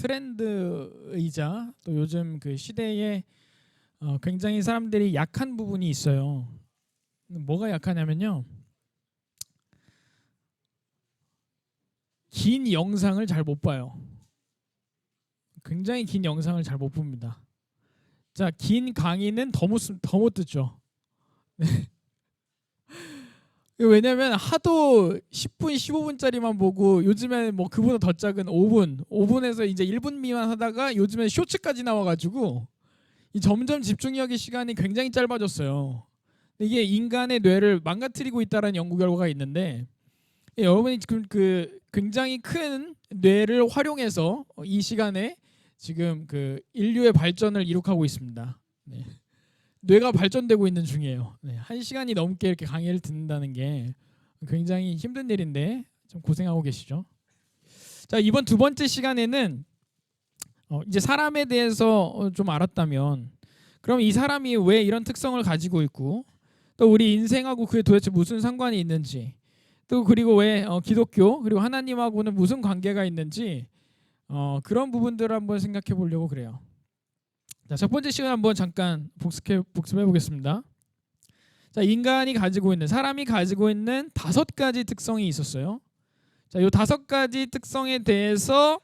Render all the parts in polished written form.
트렌드이자 또 요즘 그 시대에 굉장히 사람들이 약한 부분이 있어요. 뭐가 약하냐면요, 긴 영상을 잘 못 봐요. 굉장히 긴 영상을 잘 못 봅니다. 자, 긴 강의는 더 못 듣죠. 왜냐면 하도 10분, 15분짜리만 보고 요즘에는 뭐 그보다 더 작은 5분에서 이제 1분 미만 하다가 요즘엔 쇼츠까지 나와가지고 이 점점 집중력의 시간이 굉장히 짧아졌어요. 이게 인간의 뇌를 망가뜨리고 있다는 연구 결과가 있는데, 여러분이 지금 그 굉장히 큰 뇌를 활용해서 이 시간에 지금 그 인류의 발전을 이룩하고 있습니다. 네. 뇌가 발전되고 있는 중이에요. 네. 1시간이 넘게 이렇게 강의를 듣는다는 게 굉장히 힘든 일인데 좀 고생하고 계시죠. 자, 이번 두 번째 시간에는 이제 사람에 대해서 좀 알았다면, 그럼 이 사람이 왜 이런 특성을 가지고 있고 또 우리 인생하고 그게 도대체 무슨 상관이 있는지, 또 그리고 왜 기독교 그리고 하나님하고는 무슨 관계가 있는지 그런 부분들을 한번 생각해 보려고 그래요. 자, 첫 번째 시간 한번 잠깐 복습해 보겠습니다. 자, 사람이 가지고 있는 5가지 특성이 있었어요. 자, 이 5가지 특성에 대해서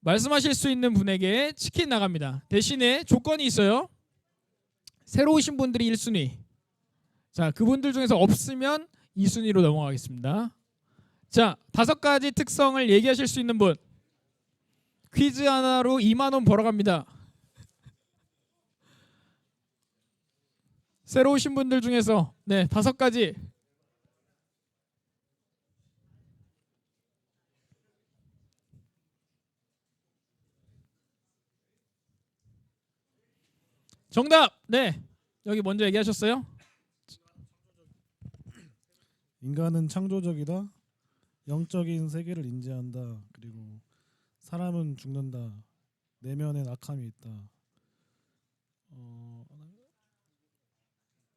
말씀하실 수 있는 분에게 치킨 나갑니다. 대신에 조건이 있어요. 새로 오신 분들이 1순위. 자, 그분들 중에서 없으면 2순위로 넘어가겠습니다. 자, 5가지 특성을 얘기하실 수 있는 분, 퀴즈 하나로 2만 원 벌어갑니다. 새로 오신 분들 중에서 5가지. 정답. 네, 여기 먼저 얘기하셨어요. 인간은 창조적이다. 영적인 세계를 인지한다. 그리고 사람은 죽는다. 내면엔 악함이 있다.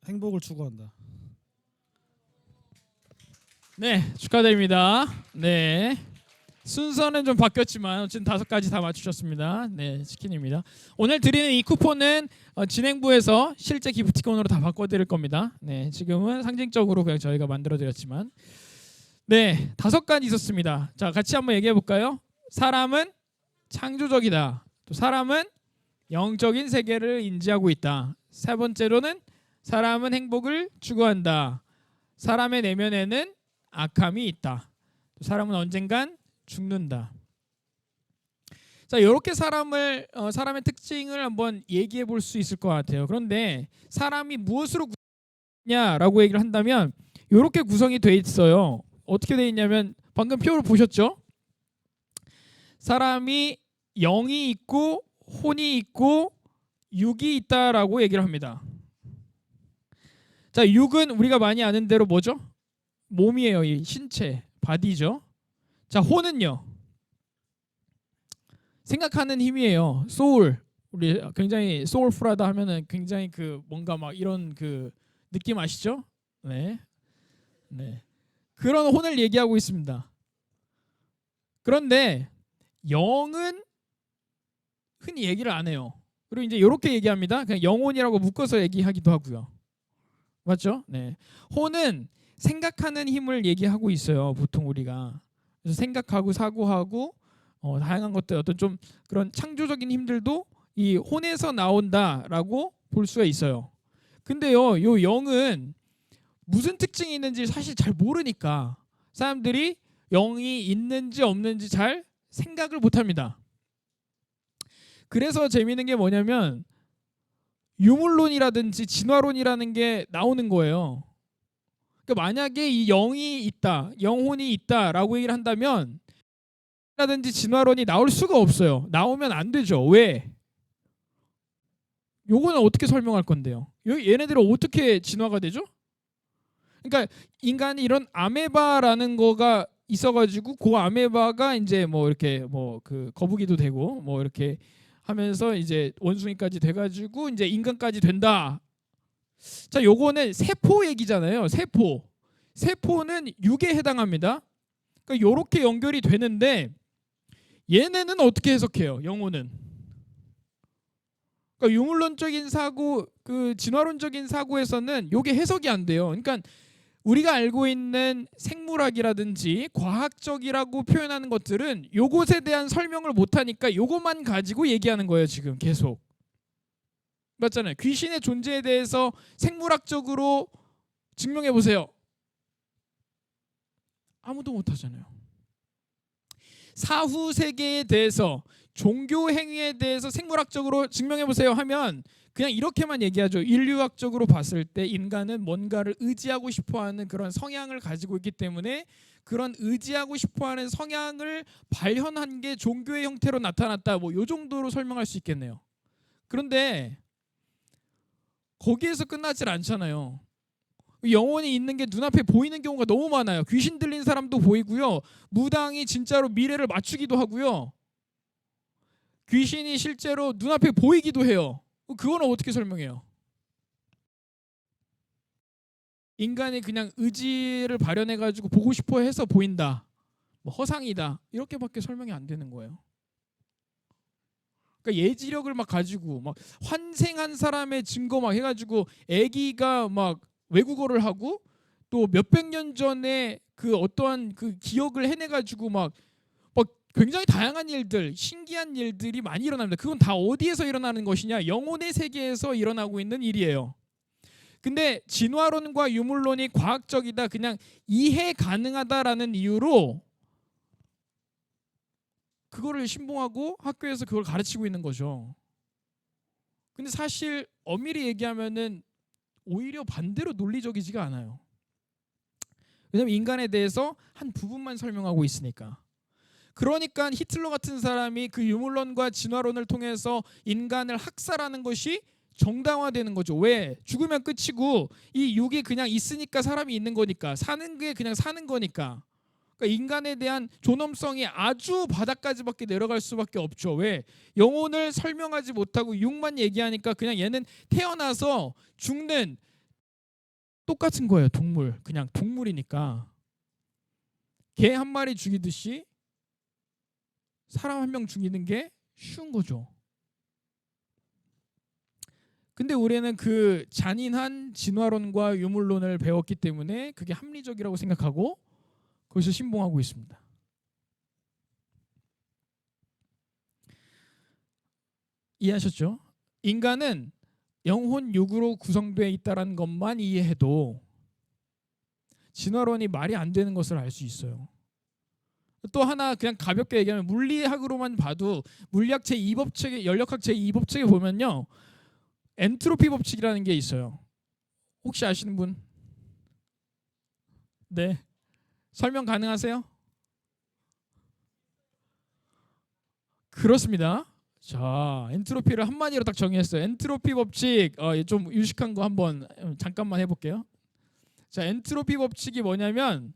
행복을 추구한다. 네, 축하드립니다. 네, 순서는 좀 바뀌었지만 어쨌든 5가지 다 맞추셨습니다. 네, 치킨입니다. 오늘 드리는 이 쿠폰은 진행부에서 실제 기프티콘으로 다 바꿔드릴 겁니다. 네, 지금은 상징적으로 그냥 저희가 만들어드렸지만, 네, 5가지 있었습니다. 자, 같이 한번 얘기해 볼까요? 사람은 창조적이다. 또 사람은 영적인 세계를 인지하고 있다. 세 번째로는 사람은 행복을 추구한다. 사람의 내면에는 악함이 있다. 또 사람은 언젠간 죽는다. 자, 이렇게 사람의 특징을 한번 얘기해 볼 수 있을 것 같아요. 그런데 사람이 무엇으로 구성되냐라고 얘기를 한다면 이렇게 구성이 돼 있어요. 어떻게 돼 있냐면 방금 표를 보셨죠? 사람이 영이 있고 혼이 있고 육이 있다라고 얘기를 합니다. 자, 육은 우리가 많이 아는 대로 뭐죠? 몸이에요. 이 신체, 바디죠. 자, 혼은요, 생각하는 힘이에요. 소울. 우리 굉장히 소울풀하다 하면은 굉장히 그 뭔가 막 이런 그 느낌 아시죠? 네. 네. 그런 혼을 얘기하고 있습니다. 그런데 영은 흔히 얘기를 안 해요. 그리고 이제 이렇게 얘기합니다. 그냥 영혼이라고 묶어서 얘기하기도 하고요. 맞죠? 네. 혼은 생각하는 힘을 얘기하고 있어요. 보통 우리가. 그래서 생각하고 사고하고 다양한 것들, 어떤 좀 그런 창조적인 힘들도 이 혼에서 나온다라고 볼 수가 있어요. 근데요, 요 영은 무슨 특징이 있는지 사실 잘 모르니까 사람들이 영이 있는지 없는지 잘 생각을 못합니다. 그래서 재미있는 게 뭐냐면 유물론이라든지 진화론이라는 게 나오는 거예요. 그러니까 만약에 이 영이 있다, 영혼이 있다라고 얘기를 한다면 라든지 진화론이 나올 수가 없어요. 나오면 안 되죠. 왜? 요거는 어떻게 설명할 건데요? 얘네들은 어떻게 진화가 되죠? 그러니까 인간이 이런 아메바라는 거가 있어가지고 그 아메바가 이제 뭐 이렇게 뭐 그 거북이도 되고 뭐 이렇게 하면서 이제 원숭이까지 돼가지고 이제 인간까지 된다. 자, 요거는 세포 얘기잖아요. 세포는 육에 해당합니다. 그러니까 요렇게 연결이 되는데 얘네는 어떻게 해석해요? 영혼은. 그러니까 유물론적인 사고, 그 진화론적인 사고에서는 요게 해석이 안 돼요. 그러니까 우리가 알고 있는 생물학이라든지 과학적이라고 표현하는 것들은 요것에 대한 설명을 못하니까 요것만 가지고 얘기하는 거예요. 지금 계속. 맞잖아요. 귀신의 존재에 대해서 생물학적으로 증명해 보세요. 아무도 못하잖아요. 사후 세계에 대해서, 종교 행위에 대해서 생물학적으로 증명해 보세요 하면 그냥 이렇게만 얘기하죠. 인류학적으로 봤을 때 인간은 뭔가를 의지하고 싶어하는 그런 성향을 가지고 있기 때문에 그런 의지하고 싶어하는 성향을 발현한 게 종교의 형태로 나타났다. 뭐 요 정도로 설명할 수 있겠네요. 그런데 거기에서 끝나질 않잖아요. 영혼이 있는 게 눈앞에 보이는 경우가 너무 많아요. 귀신 들린 사람도 보이고요. 무당이 진짜로 미래를 맞추기도 하고요. 귀신이 실제로 눈앞에 보이기도 해요. 그거는 어떻게 설명해요? 인간이 그냥 의지를 발현해가지고 보고 싶어 해서 보인다. 뭐 허상이다. 이렇게밖에 설명이 안 되는 거예요. 그러니까 예지력을 막 가지고 막 환생한 사람의 증거 막 해가지고 아기가 막 외국어를 하고 또 몇백 년 전에 그 어떠한 그 기억을 해내가지고 막 굉장히 다양한 일들, 신기한 일들이 많이 일어납니다. 그건 다 어디에서 일어나는 것이냐? 영혼의 세계에서 일어나고 있는 일이에요. 근데 진화론과 유물론이 과학적이다, 그냥 이해 가능하다라는 이유로 그거를 신봉하고 학교에서 그걸 가르치고 있는 거죠. 근데 사실 엄밀히 얘기하면은 오히려 반대로 논리적이지가 않아요. 왜냐면 인간에 대해서 한 부분만 설명하고 있으니까. 그러니까 히틀러 같은 사람이 그 유물론과 진화론을 통해서 인간을 학살하는 것이 정당화되는 거죠. 왜? 죽으면 끝이고 이 육이 그냥 있으니까 사람이 있는 거니까, 사는 게 그냥 사는 거니까. 그러니까 인간에 대한 존엄성이 아주 바닥까지밖에 내려갈 수밖에 없죠. 왜? 영혼을 설명하지 못하고 육만 얘기하니까 그냥 얘는 태어나서 죽는, 똑같은 거예요. 동물. 그냥 동물이니까. 개 한 마리 죽이듯이 사람 한 명 죽이는 게 쉬운 거죠. 근데 우리는 그 잔인한 진화론과 유물론을 배웠기 때문에 그게 합리적이라고 생각하고 그것을 신봉하고 있습니다. 이해하셨죠? 인간은 영혼 육으로 구성되어 있다는 것만 이해해도 진화론이 말이 안 되는 것을 알 수 있어요. 또 하나 그냥 가볍게 얘기하면 물리학으로만 봐도 물리학 제2법칙, 연력학 제2법칙에 보면요, 엔트로피 법칙이라는 게 있어요. 혹시 아시는 분? 네. 설명 가능하세요? 그렇습니다. 자, 엔트로피를 한마디로 딱 정의했어요. 엔트로피 법칙, 좀 유식한 거 한번 잠깐만 해볼게요. 자, 엔트로피 법칙이 뭐냐면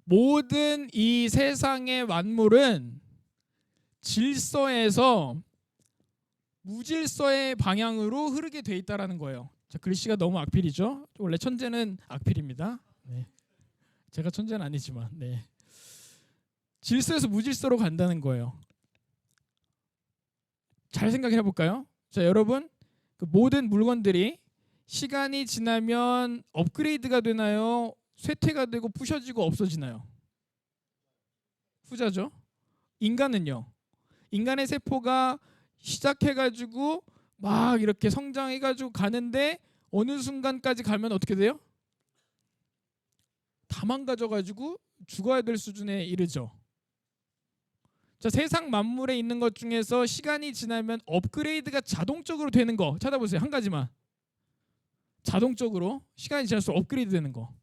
모든 이 세상의 만물은 질서에서 무질서의 방향으로 흐르게 돼 있다라는 거예요. 자, 글씨가 너무 악필이죠. 원래 천재는 악필입니다. 네. 제가 천재는 아니지만, 네. 질서에서 무질서로 간다는 거예요. 잘 생각해 볼까요? 자, 여러분, 그 모든 물건들이 시간이 지나면 업그레이드가 되나요? 쇠퇴가 되고 부셔지고 없어지나요? 후자죠. 인간은요. 인간의 세포가 시작해가지고 막 이렇게 성장해가지고 가는데 어느 순간까지 가면 어떻게 돼요? 다 망가져가지고 죽어야 될 수준에 이르죠. 자, 세상 만물에 있는 것 중에서 시간이 지나면 업그레이드가 자동적으로 되는 거 찾아보세요. 한 가지만. 자동적으로 시간이 지날수록 업그레이드 되는 거.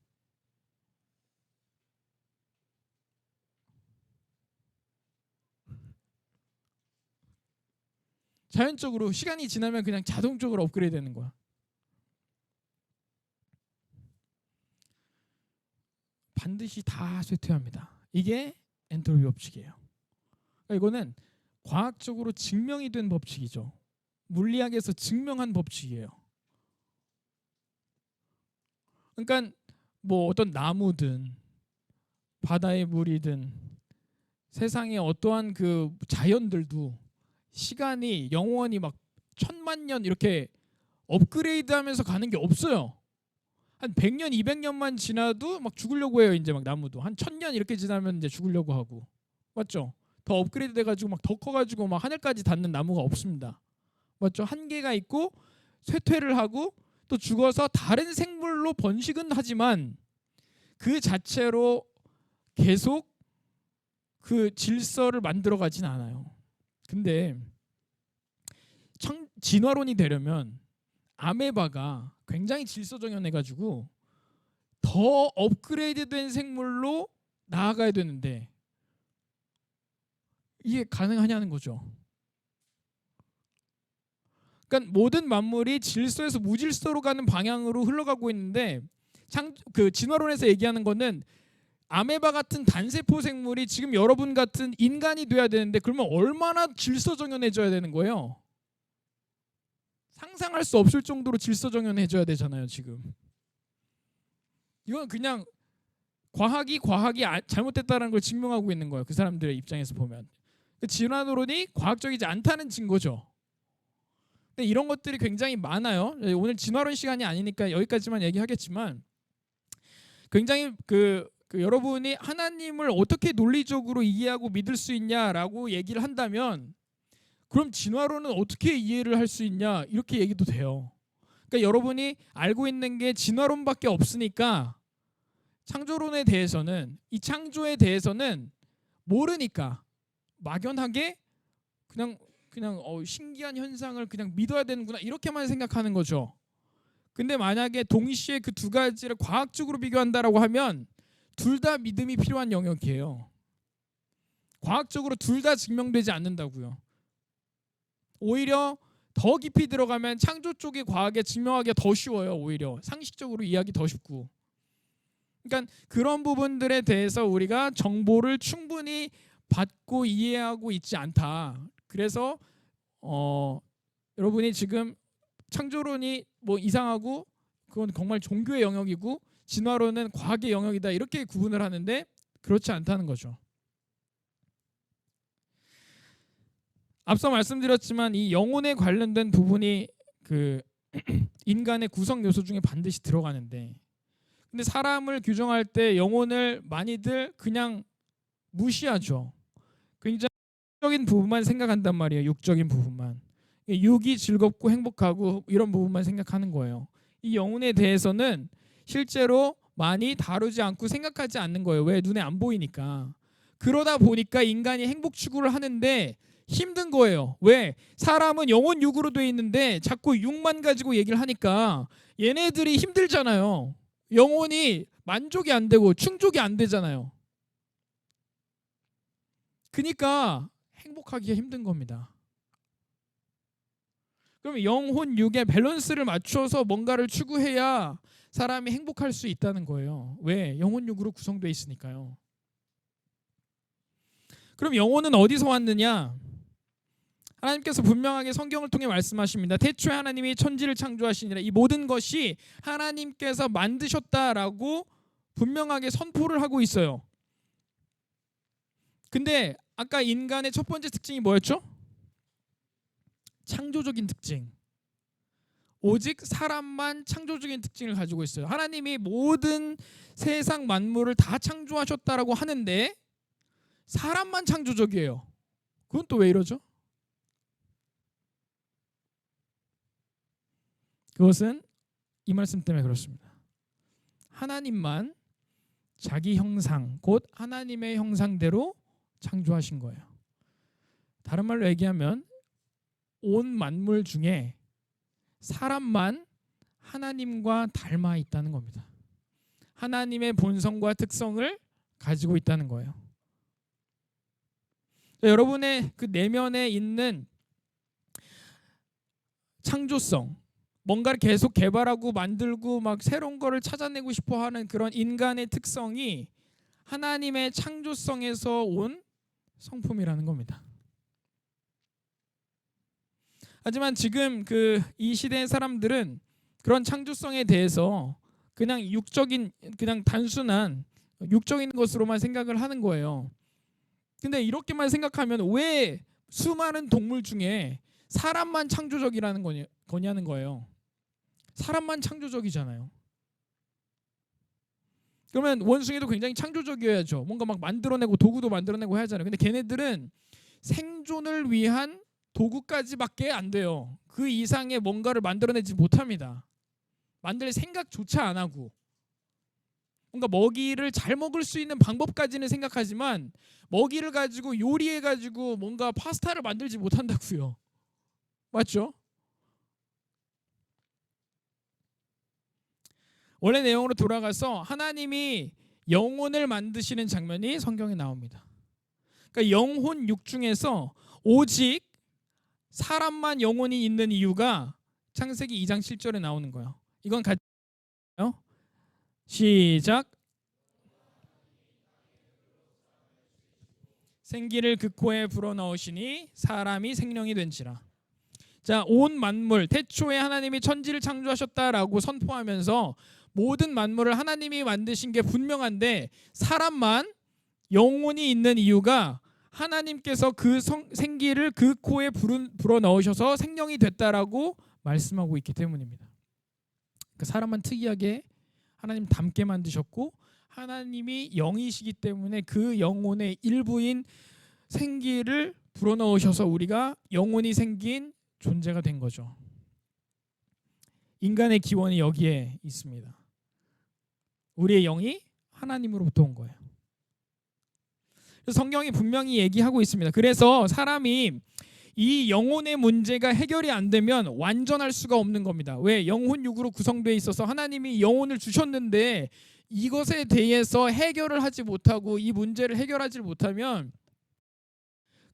자연적으로 시간이 지나면 그냥 자동적으로 업그레이드 되는 거야. 반드시 다 쇠퇴합니다. 이게 엔트로피 법칙이에요. 그러니까 이거는 과학적으로 증명이 된 법칙이죠. 물리학에서 증명한 법칙이에요. 그러니까 뭐 어떤 나무든 바다의 물이든 세상에 어떠한 그 자연들도 시간이 영원히 막 1000만 년 이렇게 업그레이드하면서 가는 게 없어요. 한 100년, 200년만 지나도 막 죽으려고 해요. 이제 막 나무도 한 1000년 이렇게 지나면 이제 죽으려고 하고, 맞죠? 더 업그레이드 돼가지고 막 더 커가지고 막 하늘까지 닿는 나무가 없습니다. 맞죠? 한계가 있고 쇠퇴를 하고 또 죽어서 다른 생물로 번식은 하지만 그 자체로 계속 그 질서를 만들어 가진 않아요. 근데 진화론이 되려면 아메바가 굉장히 질서정연해가지고 더 업그레이드된 생물로 나아가야 되는데 이게 가능하냐는 거죠. 그러니까 모든 만물이 질서에서 무질서로 가는 방향으로 흘러가고 있는데 그 진화론에서 얘기하는 거는 아메바 같은 단세포 생물이 지금 여러분 같은 인간이 돼야 되는데 그러면 얼마나 질서정연해져야 되는 거예요? 상상할 수 없을 정도로 질서정연해져야 되잖아요. 지금 이건 그냥 과학이 잘못됐다는 걸 증명하고 있는 거예요. 그 사람들의 입장에서 보면 진화론이 과학적이지 않다는 증거죠. 근데 이런 것들이 굉장히 많아요. 오늘 진화론 시간이 아니니까 여기까지만 얘기하겠지만 굉장히 그 여러분이 하나님을 어떻게 논리적으로 이해하고 믿을 수 있냐라고 얘기를 한다면 그럼 진화론은 어떻게 이해를 할 수 있냐 이렇게 얘기도 돼요. 그러니까 여러분이 알고 있는 게 진화론밖에 없으니까 창조론에 대해서는 이 창조에 대해서는 모르니까 막연하게 그냥 신기한 현상을 그냥 믿어야 되는구나 이렇게만 생각하는 거죠. 근데 만약에 동시에 그 두 가지를 과학적으로 비교한다라고 하면 둘 다 믿음이 필요한 영역이에요. 과학적으로 둘 다 증명되지 않는다고요. 오히려 더 깊이 들어가면 창조 쪽의 과학에 증명하기가 더 쉬워요. 오히려 상식적으로 이해하기 더 쉽고. 그러니까 그런 부분들에 대해서 우리가 정보를 충분히 받고 이해하고 있지 않다. 그래서 여러분이 지금 창조론이 뭐 이상하고 그건 정말 종교의 영역이고 진화론은 과학의 영역이다 이렇게 구분을 하는데 그렇지 않다는 거죠. 앞서 말씀드렸지만 이 영혼에 관련된 부분이 그 인간의 구성 요소 중에 반드시 들어가는데 근데 사람을 규정할 때 영혼을 많이들 그냥 무시하죠. 굉장히 육적인 부분만 생각한단 말이에요. 육적인 부분만. 육이 즐겁고 행복하고 이런 부분만 생각하는 거예요. 이 영혼에 대해서는 실제로 많이 다루지 않고 생각하지 않는 거예요. 왜? 눈에 안 보이니까. 그러다 보니까 인간이 행복 추구를 하는데 힘든 거예요. 왜? 사람은 영혼 육으로 돼 있는데 자꾸 육만 가지고 얘기를 하니까 얘네들이 힘들잖아요. 영혼이 만족이 안 되고 충족이 안 되잖아요. 그러니까 행복하기가 힘든 겁니다. 그럼 영혼 육의 밸런스를 맞춰서 뭔가를 추구해야 사람이 행복할 수 있다는 거예요. 왜? 영혼 육으로 구성되어 있으니까요. 그럼 영혼은 어디서 왔느냐? 하나님께서 분명하게 성경을 통해 말씀하십니다. 태초에 하나님이 천지를 창조하시니라. 이 모든 것이 하나님께서 만드셨다라고 분명하게 선포를 하고 있어요. 근데 아까 인간의 첫 번째 특징이 뭐였죠? 창조적인 특징. 오직 사람만 창조적인 특징을 가지고 있어요. 하나님이 모든 세상 만물을 다 창조하셨다라고 하는데 사람만 창조적이에요. 그건 또 왜 이러죠? 그것은 이 말씀 때문에 그렇습니다. 하나님만 자기 형상, 곧 하나님의 형상대로 창조하신 거예요. 다른 말로 얘기하면 온 만물 중에 사람만 하나님과 닮아 있다는 겁니다. 하나님의 본성과 특성을 가지고 있다는 거예요. 여러분의 그 내면에 있는 창조성, 뭔가를 계속 개발하고 만들고 막 새로운 거를 찾아내고 싶어 하는 그런 인간의 특성이 하나님의 창조성에서 온 성품이라는 겁니다. 하지만 지금 이 시대의 사람들은 그런 창조성에 대해서 그냥 단순한 육적인 것으로만 생각을 하는 거예요. 근데 이렇게만 생각하면 왜 수많은 동물 중에 사람만 창조적이라는 거냐는 거예요. 사람만 창조적이잖아요. 그러면 원숭이도 굉장히 창조적이어야죠. 뭔가 막 만들어내고 도구도 만들어내고 해야 하잖아요. 근데 걔네들은 생존을 위한 도구까지밖에 안 돼요. 그 이상의 뭔가를 만들어내지 못합니다. 만들 생각조차 안 하고 뭔가 먹이를 잘 먹을 수 있는 방법까지는 생각하지만 먹이를 가지고 요리해가지고 뭔가 파스타를 만들지 못한다고요. 맞죠? 원래 내용으로 돌아가서 하나님이 영혼을 만드시는 장면이 성경에 나옵니다. 그러니까 영혼 육 중에서 오직 사람만 영혼이 있는 이유가 창세기 2장 7절에 나오는 거예요. 이건 같이 시작. 생기를 그 코에 불어넣으시니 사람이 생명이 된지라. 자, 온 만물 태초에 하나님이 천지를 창조하셨다라고 선포하면서 모든 만물을 하나님이 만드신 게 분명한데 사람만 영혼이 있는 이유가 하나님께서 그 생기를 그 코에 불어넣으셔서 생명이 됐다라고 말씀하고 있기 때문입니다. 그 사람만 특이하게 하나님 닮게 만드셨고 하나님이 영이시기 때문에 그 영혼의 일부인 생기를 불어넣으셔서 우리가 영혼이 생긴 존재가 된 거죠. 인간의 기원이 여기에 있습니다. 우리의 영이 하나님으로부터 온 거예요. 성경이 분명히 얘기하고 있습니다. 그래서 사람이 이 영혼의 문제가 해결이 안 되면 완전할 수가 없는 겁니다. 왜? 영혼육으로 구성되어 있어서 하나님이 영혼을 주셨는데 이것에 대해서 해결을 하지 못하고 이 문제를 해결하지 못하면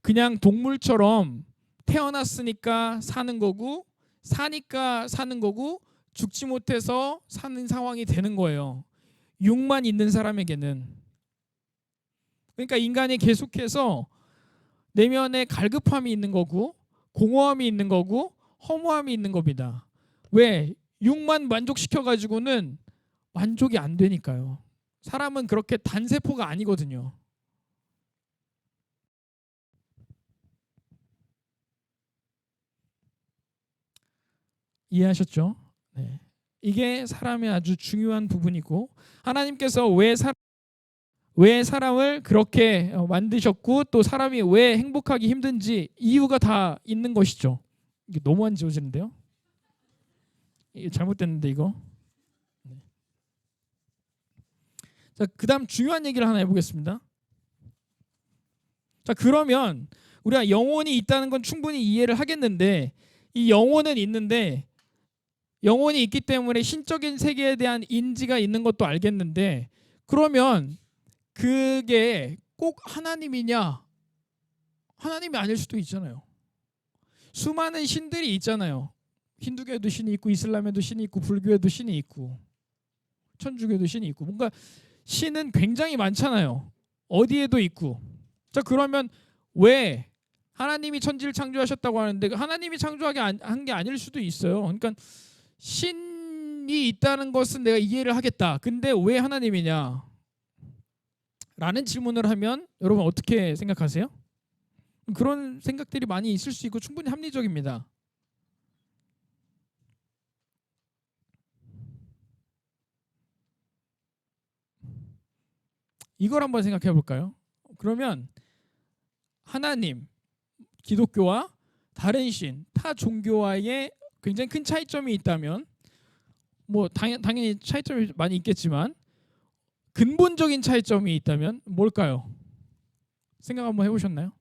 그냥 동물처럼 태어났으니까 사는 거고 사니까 사는 거고 죽지 못해서 사는 상황이 되는 거예요. 육만 있는 사람에게는. 그러니까 인간이 계속해서 내면에 갈급함이 있는 거고 공허함이 있는 거고 허무함이 있는 겁니다. 왜? 육만 만족시켜가지고는 만족이 안 되니까요. 사람은 그렇게 단세포가 아니거든요. 이해하셨죠? 네. 이게 사람의 아주 중요한 부분이고 하나님께서 왜 사람을 그렇게 만드셨고 또 사람이 왜 행복하기 힘든지 이유가 다 있는 것이죠. 이게 너무 안 지워지는데요? 이게 잘못됐는데 이거. 네. 자, 그다음 중요한 얘기를 하나 해보겠습니다. 자, 그러면 우리가 영혼이 있다는 건 충분히 이해를 하겠는데 이 영혼은 있는데 영혼이 있기 때문에 신적인 세계에 대한 인지가 있는 것도 알겠는데 그러면 그게 꼭 하나님이냐? 하나님이 아닐 수도 있잖아요. 수많은 신들이 있잖아요. 힌두교에도 신이 있고 이슬람에도 신이 있고 불교에도 신이 있고 천주교에도 신이 있고 뭔가 신은 굉장히 많잖아요. 어디에도 있고. 자, 그러면 왜 하나님이 천지를 창조하셨다고 하는데 하나님이 창조하게 한 게 아닐 수도 있어요. 그러니까 신이 있다는 것은 내가 이해를 하겠다. 근데 왜 하나님이냐? 라는 질문을 하면 여러분 어떻게 생각하세요? 그런 생각들이 많이 있을 수 있고 충분히 합리적입니다. 이걸 한번 생각해 볼까요? 그러면 하나님, 기독교와 다른 신, 타 종교와의 굉장히 큰 차이점이 있다면 뭐 당연히 차이점이 많이 있겠지만 근본적인 차이점이 있다면 뭘까요? 생각 한번 해보셨나요?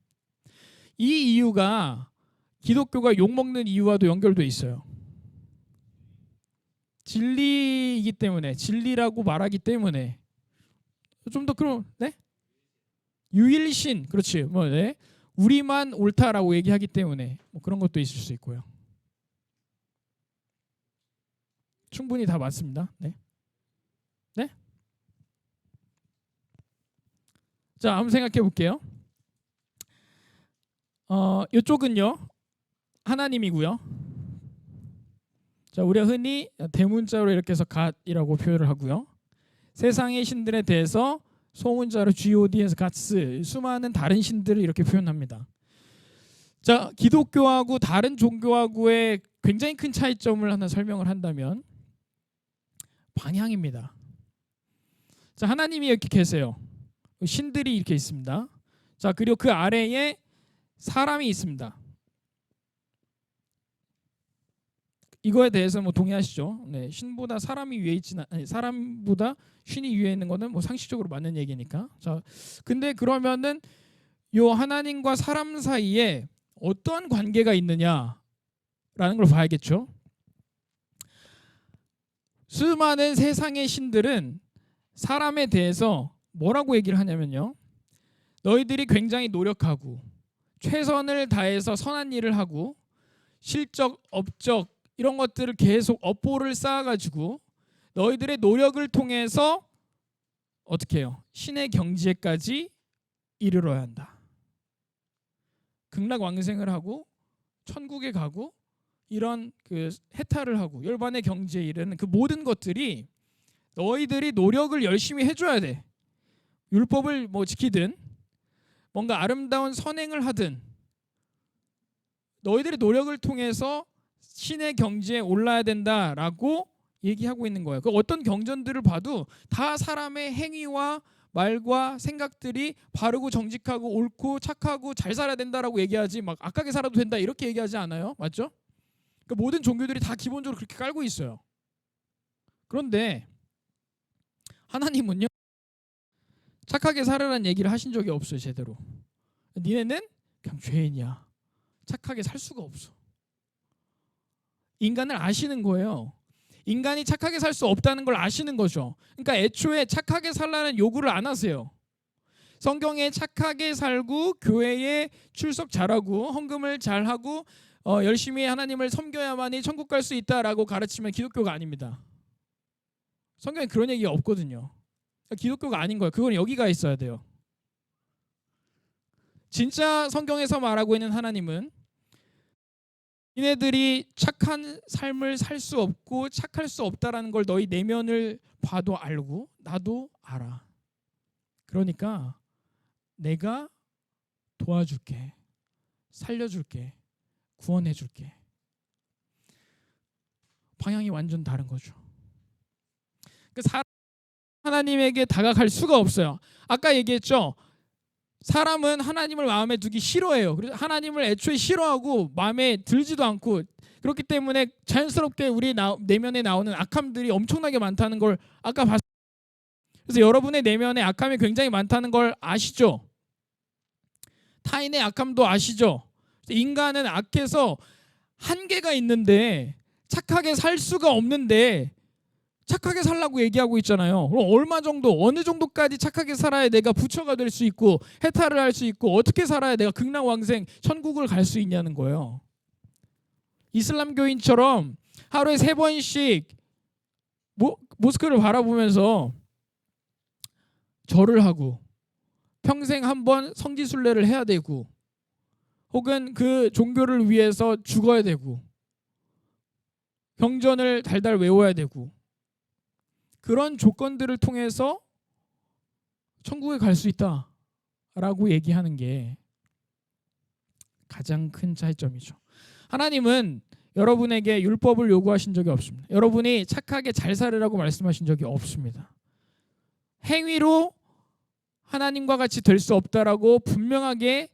이 이유가 기독교가 욕먹는 이유와도 연결돼 있어요. 진리이기 때문에 진리라고 말하기 때문에 좀 더 그럼 네? 유일신 그렇지 뭐 네? 우리만 옳다라고 얘기하기 때문에 뭐 그런 것도 있을 수 있고요. 충분히 다 맞습니다. 네. 네? 자, 한번 생각해 볼게요. 이쪽은요 하나님이고요. 자, 우리가 흔히 대문자로 이렇게 해서 갓이라고 표현을 하고요. 세상의 신들에 대해서 소문자로 GOD에서 가츠, 수많은 다른 신들을 이렇게 표현합니다. 자, 기독교하고 다른 종교하고의 굉장히 큰 차이점을 하나 설명을 한다면 방향입니다. 자, 하나님이 이렇게 계세요. 신들이 이렇게 있습니다. 자, 그리고 그 아래에 사람이 있습니다. 이거에 대해서 뭐 동의하시죠? 네, 신보다 사람이 위에 있지는 아니, 사람보다 신이 위에 있는 거는 뭐 상식적으로 맞는 얘기니까. 자, 근데 그러면은 요 하나님과 사람 사이에 어떠한 관계가 있느냐라는 걸 봐야겠죠. 수많은 세상의 신들은 사람에 대해서 뭐라고 얘기를 하냐면요. 너희들이 굉장히 노력하고 최선을 다해서 선한 일을 하고 실적, 업적 이런 것들을 계속 업보를 쌓아가지고 너희들의 노력을 통해서 어떻게 해요? 신의 경지에까지 이르러야 한다. 극락왕생을 하고 천국에 가고 이런 그 해탈을 하고 열반의 경지에 이르는 그 모든 것들이 너희들이 노력을 열심히 해줘야 돼. 율법을 뭐 지키든 뭔가 아름다운 선행을 하든 너희들의 노력을 통해서 신의 경지에 올라야 된다라고 얘기하고 있는 거예요. 그 어떤 경전들을 봐도 다 사람의 행위와 말과 생각들이 바르고 정직하고 옳고 착하고 잘 살아야 된다라고 얘기하지 막 악하게 살아도 된다 이렇게 얘기하지 않아요. 맞죠? 그러니까 모든 종교들이 다 기본적으로 그렇게 깔고 있어요. 그런데 하나님은요 착하게 살아라는 얘기를 하신 적이 없어요. 제대로. 니네는 그냥 죄인이야. 착하게 살 수가 없어. 인간을 아시는 거예요. 인간이 착하게 살 수 없다는 걸 아시는 거죠. 그러니까 애초에 착하게 살라는 요구를 안 하세요. 성경에 착하게 살고 교회에 출석 잘하고 헌금을 잘하고 열심히 하나님을 섬겨야만이 천국 갈 수 있다라고 가르치면 기독교가 아닙니다. 성경에 그런 얘기가 없거든요. 기독교가 아닌 거예요. 그건 여기가 있어야 돼요. 진짜 성경에서 말하고 있는 하나님은 니네들이 착한 삶을 살 수 없고 착할 수 없다라는 걸 너희 내면을 봐도 알고 나도 알아. 그러니까 내가 도와줄게. 살려줄게. 구원해줄게. 방향이 완전 다른 거죠. 하나님에게 다가갈 수가 없어요. 아까 얘기했죠. 사람은 하나님을 마음에 두기 싫어해요. 그래서 하나님을 애초에 싫어하고 마음에 들지도 않고 그렇기 때문에 자연스럽게 우리 내면에 나오는 악함들이 엄청나게 많다는 걸 아까 봤어요. 그래서 여러분의 내면에 악함이 굉장히 많다는 걸 아시죠? 타인의 악함도 아시죠? 인간은 악해서 한계가 있는데 착하게 살 수가 없는데 착하게 살라고 얘기하고 있잖아요. 그럼 얼마 정도 어느 정도까지 착하게 살아야 내가 부처가 될 수 있고 해탈을 할 수 있고 어떻게 살아야 내가 극락왕생 천국을 갈 수 있냐는 거예요. 이슬람교인처럼 하루에 3번씩 모스크를 바라보면서 절을 하고 평생 한 번 성지순례를 해야 되고 혹은 그 종교를 위해서 죽어야 되고 경전을 달달 외워야 되고 그런 조건들을 통해서 천국에 갈 수 있다라고 얘기하는 게 가장 큰 차이점이죠. 하나님은 여러분에게 율법을 요구하신 적이 없습니다. 여러분이 착하게 잘 살으라고 말씀하신 적이 없습니다. 행위로 하나님과 같이 될 수 없다라고 분명하게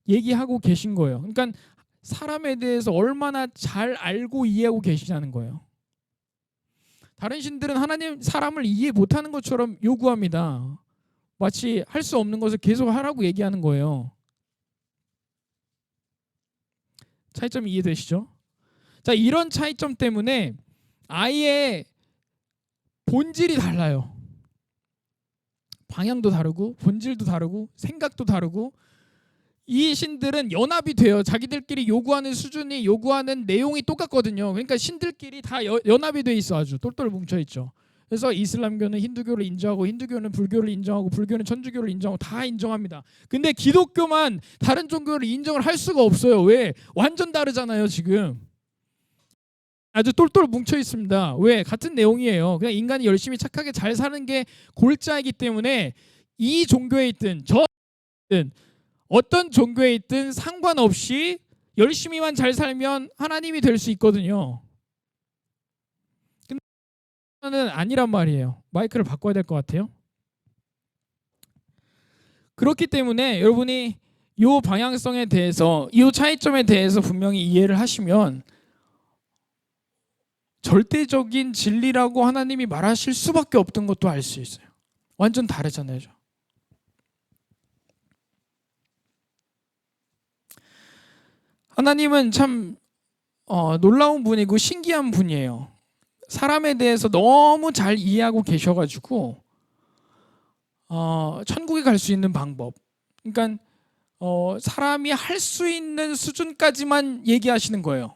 얘기하고 계신 거예요. 그러니까 사람에 대해서 얼마나 잘 알고 이해하고 계시냐는 거예요. 다른 신들은 하나님 사람을 이해 못하는 것처럼 요구합니다. 마치 할 수 없는 것을 계속 하라고 얘기하는 거예요. 차이점 이해되시죠? 자, 이런 차이점 때문에 아예 본질이 달라요. 방향도 다르고 본질도 다르고 생각도 다르고 이 신들은 연합이 돼요. 자기들끼리 요구하는 수준이 요구하는 내용이 똑같거든요. 그러니까 신들끼리 다 연합이 돼 있어. 아주 똘똘 뭉쳐 있죠. 그래서 이슬람교는 힌두교를 인정하고 힌두교는 불교를 인정하고 불교는 천주교를 인정하고 다 인정합니다. 근데 기독교만 다른 종교를 인정을 할 수가 없어요. 왜? 완전 다르잖아요. 지금 아주 똘똘 뭉쳐 있습니다. 왜? 같은 내용이에요. 그냥 인간이 열심히 착하게 잘 사는 게 골자이기 때문에 이 종교에 있든 저 있든 어떤 종교에 있든 상관없이 열심히만 잘 살면 하나님이 될 수 있거든요. 근데 그는 아니란 말이에요. 마이크를 바꿔야 될 것 같아요. 그렇기 때문에 여러분이 이 방향성에 대해서, 이 차이점에 대해서 분명히 이해를 하시면 절대적인 진리라고 하나님이 말하실 수밖에 없던 것도 알 수 있어요. 완전 다르잖아요. 하나님은 참 놀라운 분이고 신기한 분이에요. 사람에 대해서 너무 잘 이해하고 계셔가지고 천국에 갈 수 있는 방법, 그러니까 사람이 할 수 있는 수준까지만 얘기하시는 거예요.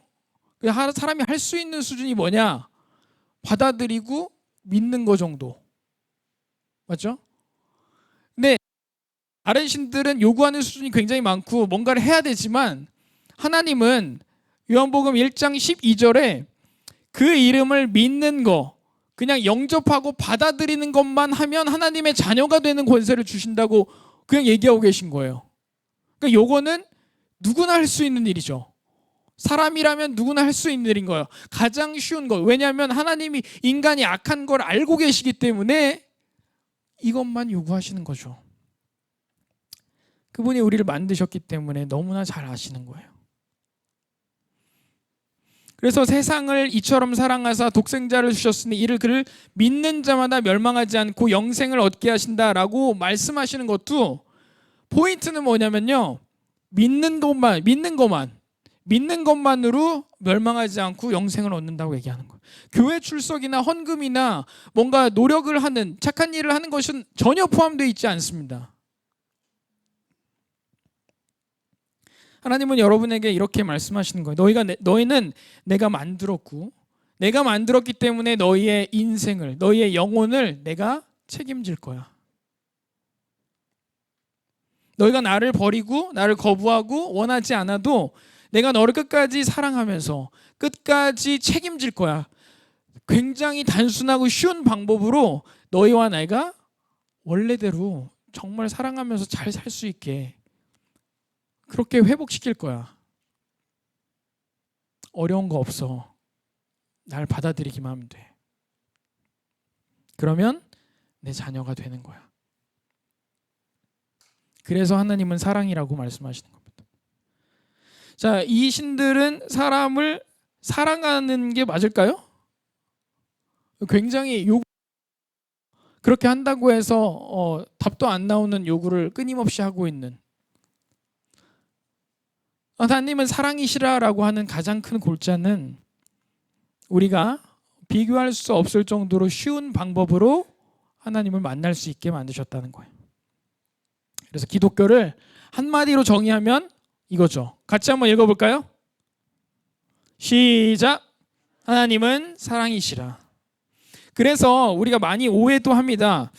사람이 할 수 있는 수준이 뭐냐? 받아들이고 믿는 거 정도. 맞죠? 근데 다른 신들은 요구하는 수준이 굉장히 많고 뭔가를 해야 되지만 하나님은 요한복음 1장 12절에 그 이름을 믿는 거, 그냥 영접하고 받아들이는 것만 하면 하나님의 자녀가 되는 권세를 주신다고 그냥 얘기하고 계신 거예요. 그러니까 요거는 누구나 할 수 있는 일이죠. 사람이라면 누구나 할 수 있는 일인 거예요. 가장 쉬운 거. 왜냐하면 하나님이 인간이 악한 걸 알고 계시기 때문에 이것만 요구하시는 거죠. 그분이 우리를 만드셨기 때문에 너무나 잘 아시는 거예요. 그래서 세상을 이처럼 사랑하사 독생자를 주셨으니 이를 그를 믿는 자마다 멸망하지 않고 영생을 얻게 하신다라고 말씀하시는 것도 포인트는 뭐냐면요. 믿는 것만으로 멸망하지 않고 영생을 얻는다고 얘기하는 거예요. 교회 출석이나 헌금이나 뭔가 노력을 하는 착한 일을 하는 것은 전혀 포함되어 있지 않습니다. 하나님은 여러분에게 이렇게 말씀하시는 거예요. 너희는 내가 만들었고 내가 만들었기 때문에 너희의 인생을, 너희의 영혼을 내가 책임질 거야. 너희가 나를 버리고 나를 거부하고 원하지 않아도 내가 너를 끝까지 사랑하면서 끝까지 책임질 거야. 굉장히 단순하고 쉬운 방법으로 너희와 내가 원래대로 정말 사랑하면서 잘 살 수 있게 그렇게 회복시킬 거야. 어려운 거 없어. 날 받아들이기만 하면 돼. 그러면 내 자녀가 되는 거야. 그래서 하나님은 사랑이라고 말씀하시는 겁니다. 자, 이 신들은 사람을 사랑하는 게 맞을까요? 굉장히 그렇게 한다고 해서 답도 안 나오는 요구를 끊임없이 하고 있는, 하나님은 사랑이시라라고 하는 가장 큰 골자는 우리가 비교할 수 없을 정도로 쉬운 방법으로 하나님을 만날 수 있게 만드셨다는 거예요. 그래서 기독교를 한마디로 정의하면 이거죠. 같이 한번 읽어볼까요? 시작. 하나님은 사랑이시라. 그래서 우리가 많이 오해도 합니다.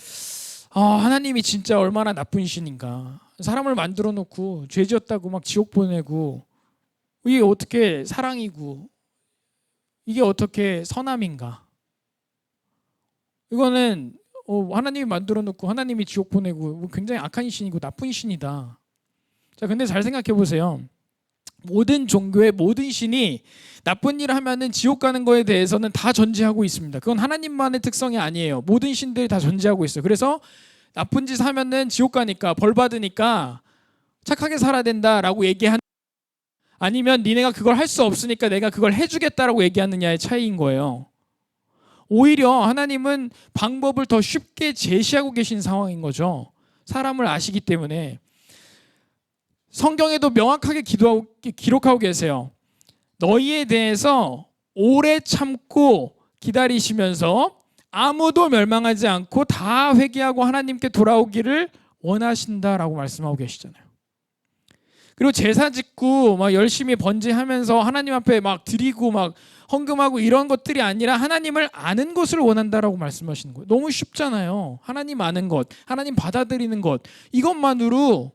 하나님이 진짜 얼마나 나쁜 신인가. 사람을 만들어 놓고 죄 지었다고 막 지옥 보내고, 이게 어떻게 사랑이고 이게 어떻게 선함인가. 이거는 하나님이 만들어 놓고 하나님이 지옥 보내고 굉장히 악한 신이고 나쁜 신이다. 자, 근데 잘 생각해 보세요. 모든 종교의 모든 신이 나쁜 일을 하면은 지옥 가는 거에 대해서는 다 전제하고 있습니다. 그건 하나님만의 특성이 아니에요. 모든 신들이 다 전제하고 있어요. 그래서 나쁜 짓 하면은 지옥 가니까 벌 받으니까 착하게 살아야 된다라고 얘기하는, 아니면 니네가 그걸 할 수 없으니까 내가 그걸 해주겠다라고 얘기하느냐의 차이인 거예요. 오히려 하나님은 방법을 더 쉽게 제시하고 계신 상황인 거죠. 사람을 아시기 때문에. 성경에도 명확하게 기록하고 계세요. 너희에 대해서 오래 참고 기다리시면서 아무도 멸망하지 않고 다 회개하고 하나님께 돌아오기를 원하신다라고 말씀하고 계시잖아요. 그리고 제사 짓고 막 열심히 번제하면서 하나님 앞에 막 드리고 막 헌금하고 이런 것들이 아니라 하나님을 아는 것을 원한다라고 말씀하시는 거예요. 너무 쉽잖아요. 하나님 아는 것, 하나님 받아들이는 것, 이것만으로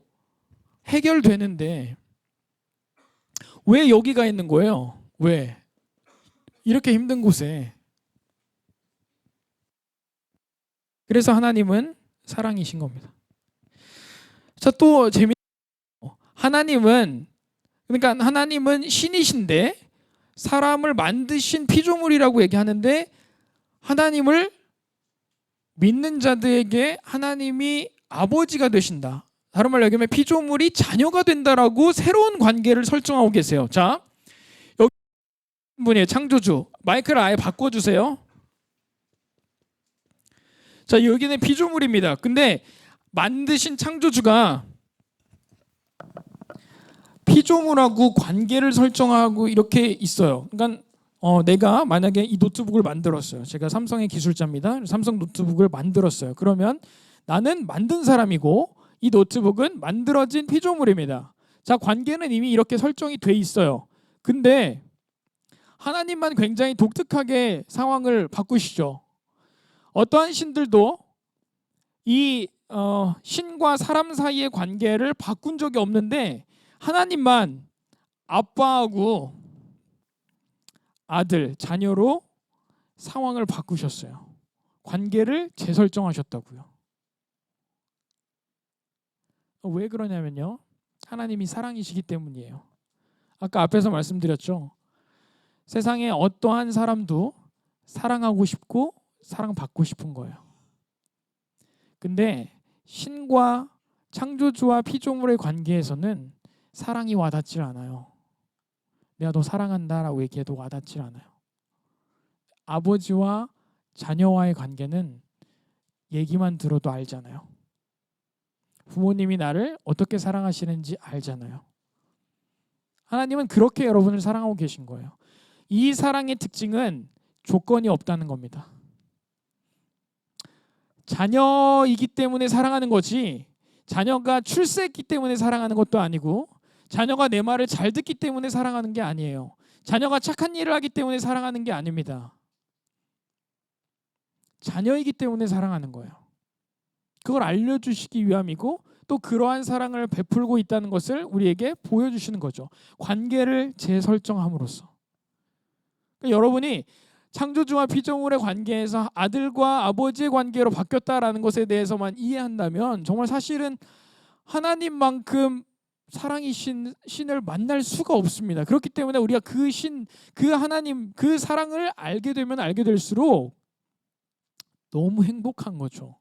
해결되는데 왜 여기가 있는 거예요? 왜? 이렇게 힘든 곳에. 그래서 하나님은 사랑이신 겁니다. 자, 또 재미 하나님은 그러니까 하나님은 신이신데 사람을 만드신 피조물이라고 얘기하는데 하나님을 믿는 자들에게 하나님이 아버지가 되신다. 다른 말로 얘기하면 피조물이 자녀가 된다라고 새로운 관계를 설정하고 계세요. 자, 여기 분이에요. 창조주. 마이크를 아예 바꿔주세요. 자, 여기는 피조물입니다. 근데 만드신 창조주가 피조물하고 관계를 설정하고 이렇게 있어요. 그러니까 내가 만약에 이 노트북을 만들었어요. 제가 삼성의 기술자입니다. 삼성 노트북을 만들었어요. 그러면 나는 만든 사람이고 이 노트북은 만들어진 피조물입니다. 자, 관계는 이미 이렇게 설정이 돼 있어요. 근데 하나님만 굉장히 독특하게 상황을 바꾸시죠. 어떠한 신들도 이 신과 사람 사이의 관계를 바꾼 적이 없는데 하나님만 아빠하고 아들, 자녀로 상황을 바꾸셨어요. 관계를 재설정하셨다고요. 왜 그러냐면요. 하나님이 사랑이시기 때문이에요. 아까 앞에서 말씀드렸죠. 세상에 어떠한 사람도 사랑하고 싶고 사랑받고 싶은 거예요. 근데 신과 창조주와 피조물의 관계에서는 사랑이 와닿질 않아요. 내가 너 사랑한다라고 얘기해도 와닿질 않아요. 아버지와 자녀와의 관계는 얘기만 들어도 알잖아요. 부모님이 나를 어떻게 사랑하시는지 알잖아요. 하나님은 그렇게 여러분을 사랑하고 계신 거예요. 이 사랑의 특징은 조건이 없다는 겁니다. 자녀이기 때문에 사랑하는 거지 자녀가 출세했기 때문에 사랑하는 것도 아니고 자녀가 내 말을 잘 듣기 때문에 사랑하는 게 아니에요. 자녀가 착한 일을 하기 때문에 사랑하는 게 아닙니다. 자녀이기 때문에 사랑하는 거예요. 그걸 알려주시기 위함이고 또 그러한 사랑을 베풀고 있다는 것을 우리에게 보여주시는 거죠. 관계를 재설정함으로써. 그러니까 여러분이 창조주와 피조물의 관계에서 아들과 아버지의 관계로 바뀌었다라는 것에 대해서만 이해한다면 정말 사실은 하나님만큼 사랑이신 신을 만날 수가 없습니다. 그렇기 때문에 우리가 그 신, 그 하나님, 그 사랑을 알게 되면 알게 될수록 너무 행복한 거죠.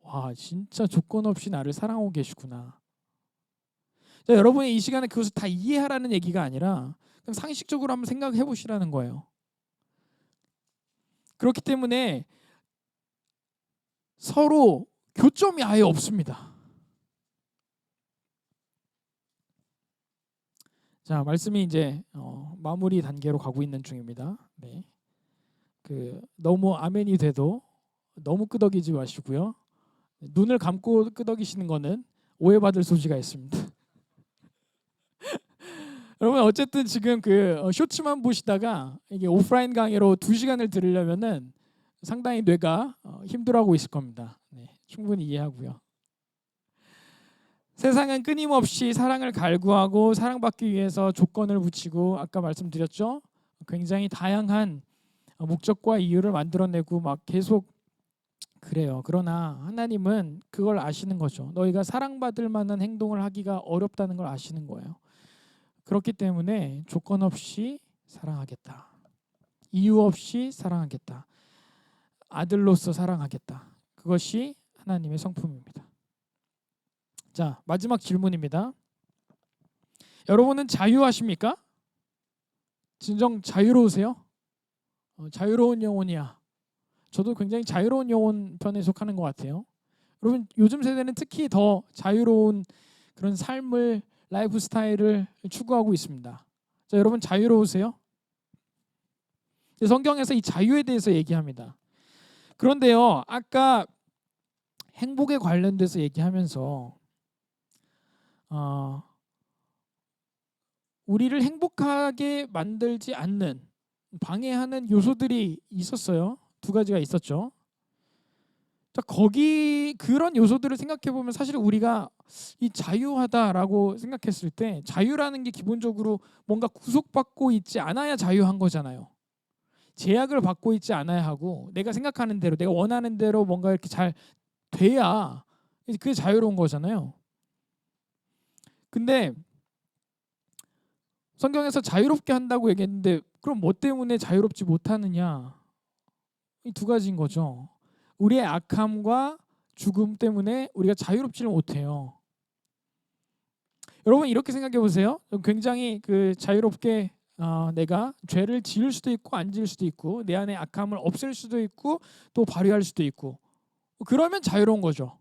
와, 진짜 조건 없이 나를 사랑하고 계시구나. 자, 여러분이 이 시간에 그것을 다 이해하라는 얘기가 아니라 그냥 상식적으로 한번 생각해 보시라는 거예요. 그렇기 때문에 서로 교점이 아예 없습니다. 자, 말씀이 이제 마무리 단계로 가고 있는 중입니다. 네. 너무 아멘이 돼도 너무 끄덕이지 마시고요. 눈을 감고 끄덕이시는 거는 오해받을 소지가 있습니다. 여러분 어쨌든 지금 쇼츠만 보시다가 이게 오프라인 강의로 2시간을 들으려면은 상당히 뇌가 힘들어하고 있을 겁니다. 네, 충분히 이해하고요. 세상은 끊임없이 사랑을 갈구하고 사랑받기 위해서 조건을 붙이고 아까 말씀드렸죠. 굉장히 다양한 목적과 이유를 만들어내고 막 계속 그래요. 그러나 하나님은 그걸 아시는 거죠. 너희가 사랑받을 만한 행동을 하기가 어렵다는 걸 아시는 거예요. 그렇기 때문에 조건 없이 사랑하겠다. 이유 없이 사랑하겠다. 아들로서 사랑하겠다. 그것이 하나님의 성품입니다. 자, 마지막 질문입니다. 여러분은 자유하십니까? 진정 자유로우세요? 자유로운 영혼이야. 저도 굉장히 자유로운 영혼 편에 속하는 것 같아요. 여러분 요즘 세대는 특히 더 자유로운 그런 삶을 라이프 스타일을 추구하고 있습니다. 자, 여러분 자유로우세요? 성경에서 이 자유에 대해서 얘기합니다. 그런데요, 아까 행복에 관련돼서 얘기하면서 우리를 행복하게 만들지 않는 방해하는 요소들이 있었어요. 2가지가 있었죠. 자, 그런 요소들을 생각해 보면 사실 우리가 이 자유하다라고 생각했을 때 자유라는 게 기본적으로 뭔가 구속받고 있지 않아야 자유한 거잖아요. 제약을 받고 있지 않아야 하고 내가 생각하는 대로 내가 원하는 대로 뭔가 이렇게 잘 돼야 그게 자유로운 거잖아요. 근데 성경에서 자유롭게 한다고 얘기했는데 그럼 뭐 때문에 자유롭지 못하느냐? 이 두 가지인 거죠. 우리의 악함과 죽음 때문에 우리가 자유롭지를 못해요. 여러분 이렇게 생각해 보세요. 굉장히 자유롭게 내가 죄를 지을 수도 있고 안 지을 수도 있고 내 안에 악함을 없앨 수도 있고 또 발휘할 수도 있고 그러면 자유로운 거죠.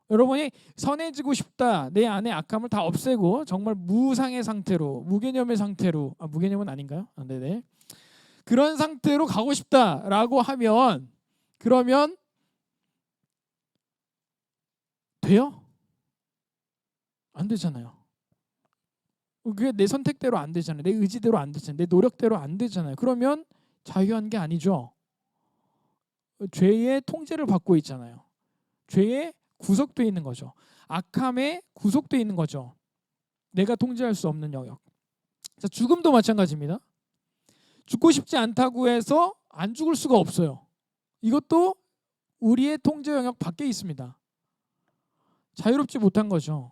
여러분이 선해지고 싶다. 내 안에 악함을 다 없애고 정말 무상의 상태로 무개념의 상태로 무개념은 아닌가요? 네네. 그런 상태로 가고 싶다라고 하면 그러면 돼요? 안 되잖아요. 그게 내 선택대로 안 되잖아요. 내 의지대로 안 되잖아요. 내 노력대로 안 되잖아요. 그러면 자유한 게 아니죠. 죄의 통제를 받고 있잖아요. 죄에 구속되어 있는 거죠. 악함에 구속되어 있는 거죠. 내가 통제할 수 없는 영역. 자, 죽음도 마찬가지입니다. 죽고 싶지 않다고 해서 안 죽을 수가 없어요. 이것도 우리의 통제 영역 밖에 있습니다. 자유롭지 못한 거죠.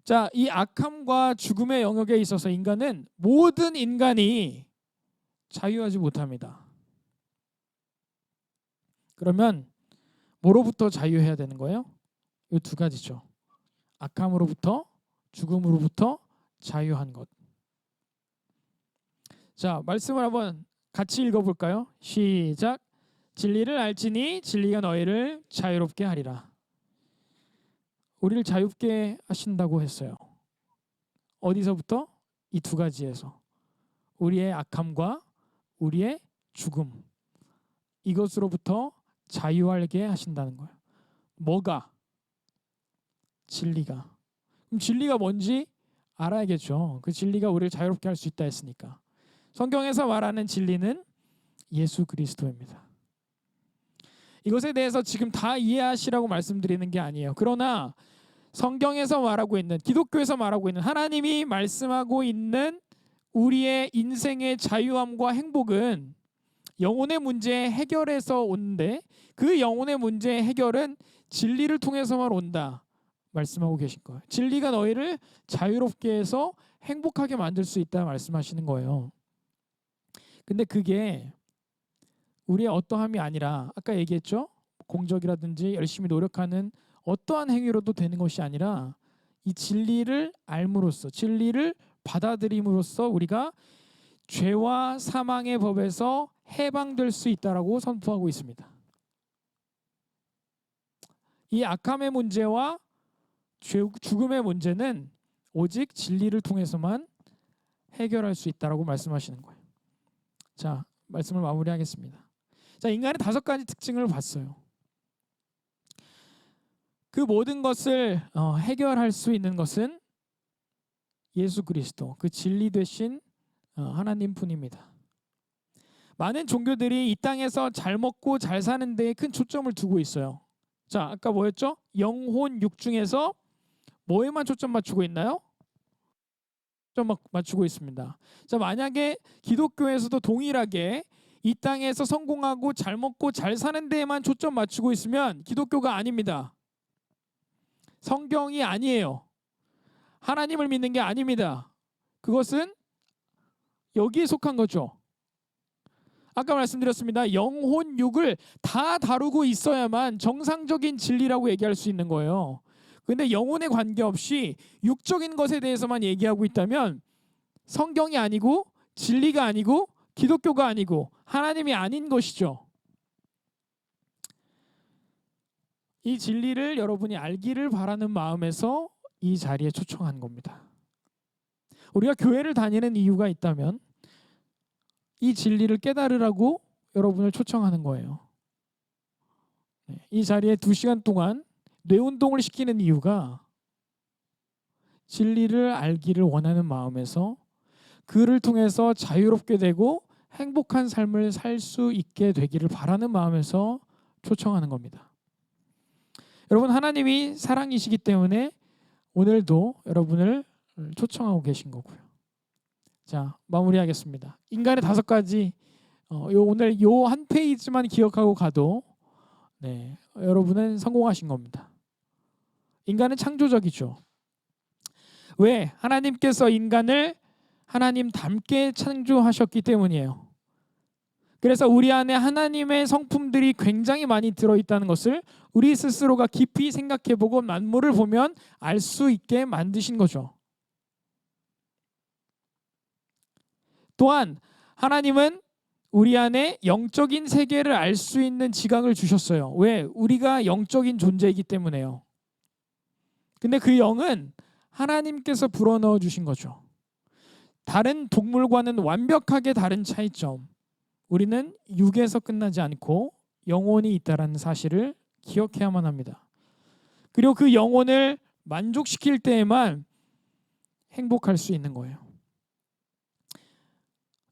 자, 이 악함과 죽음의 영역에 있어서 인간은 모든 인간이 자유하지 못합니다. 그러면 뭐로부터 자유해야 되는 거예요? 이 두 가지죠. 악함으로부터 죽음으로부터 자유한 것. 자, 말씀을 한번 같이 읽어볼까요? 시작. 진리를 알지니 진리가 너희를 자유롭게 하리라. 우리를 자유롭게 하신다고 했어요. 어디서부터? 이 두 가지에서. 우리의 악함과 우리의 죽음. 이것으로부터 자유하게 하신다는 거예요. 뭐가? 진리가. 그럼 진리가 뭔지 알아야겠죠. 그 진리가 우리를 자유롭게 할 수 있다 했으니까. 성경에서 말하는 진리는 예수 그리스도입니다. 이것에 대해서 지금 다 이해하시라고 말씀드리는 게 아니에요. 그러나 성경에서 말하고 있는, 기독교에서 말하고 있는, 하나님이 말씀하고 있는 우리의 인생의 자유함과 행복은 영혼의 문제 해결에서 오는데 그 영혼의 문제 해결은 진리를 통해서만 온다 말씀하고 계신 거예요. 진리가 너희를 자유롭게 해서 행복하게 만들 수 있다 말씀하시는 거예요. 근데 그게 우리의 어떠함이 아니라 아까 얘기했죠. 공적이라든지 열심히 노력하는 어떠한 행위로도 되는 것이 아니라 이 진리를 알므로써, 진리를 받아들임으로써 우리가 죄와 사망의 법에서 해방될 수 있다라고 선포하고 있습니다. 이 악함의 문제와 죽음의 문제는 오직 진리를 통해서만 해결할 수 있다라고 말씀하시는 거예요. 자, 말씀을 마무리하겠습니다. 자, 인간의 5가지 특징을 봤어요. 그 모든 것을 해결할 수 있는 것은 예수 그리스도, 그 진리 되신 하나님뿐입니다. 많은 종교들이 이 땅에서 잘 먹고 잘 사는 데에 큰 초점을 두고 있어요. 자, 아까 뭐였죠? 영혼 육 중에서 뭐에만 초점 맞추고 있나요? 초점 맞추고 있습니다. 자, 만약에 기독교에서도 동일하게 이 땅에서 성공하고 잘 먹고 잘 사는 데에만 초점 맞추고 있으면 기독교가 아닙니다. 성경이 아니에요. 하나님을 믿는 게 아닙니다. 그것은 여기에 속한 거죠. 아까 말씀드렸습니다. 영혼 육을 다 다루고 있어야만 정상적인 진리라고 얘기할 수 있는 거예요. 근데 영혼에 관계없이 육적인 것에 대해서만 얘기하고 있다면 성경이 아니고 진리가 아니고 기독교가 아니고 하나님이 아닌 것이죠. 이 진리를 여러분이 알기를 바라는 마음에서 이 자리에 초청한 겁니다. 우리가 교회를 다니는 이유가 있다면 이 진리를 깨달으라고 여러분을 초청하는 거예요. 이 자리에 2시간 동안 뇌운동을 시키는 이유가 진리를 알기를 원하는 마음에서 그를 통해서 자유롭게 되고 행복한 삶을 살 수 있게 되기를 바라는 마음에서 초청하는 겁니다. 여러분, 하나님이 사랑이시기 때문에 오늘도 여러분을 초청하고 계신 거고요. 자, 마무리하겠습니다. 인간의 5가지 오늘 요 한 페이지만 기억하고 가도 여러분은 성공하신 겁니다. 인간은 창조적이죠. 왜? 하나님께서 인간을 하나님 닮게 창조하셨기 때문이에요. 그래서 우리 안에 하나님의 성품들이 굉장히 많이 들어있다는 것을 우리 스스로가 깊이 생각해보고 만물을 보면 알 수 있게 만드신 거죠. 또한 하나님은 우리 안에 영적인 세계를 알 수 있는 지각을 주셨어요. 왜? 우리가 영적인 존재이기 때문에요. 근데 그 영은 하나님께서 불어넣어 주신 거죠. 다른 동물과는 완벽하게 다른 차이점. 우리는 육에서 끝나지 않고 영혼이 있다는 사실을 기억해야만 합니다. 그리고 그 영혼을 만족시킬 때에만 행복할 수 있는 거예요.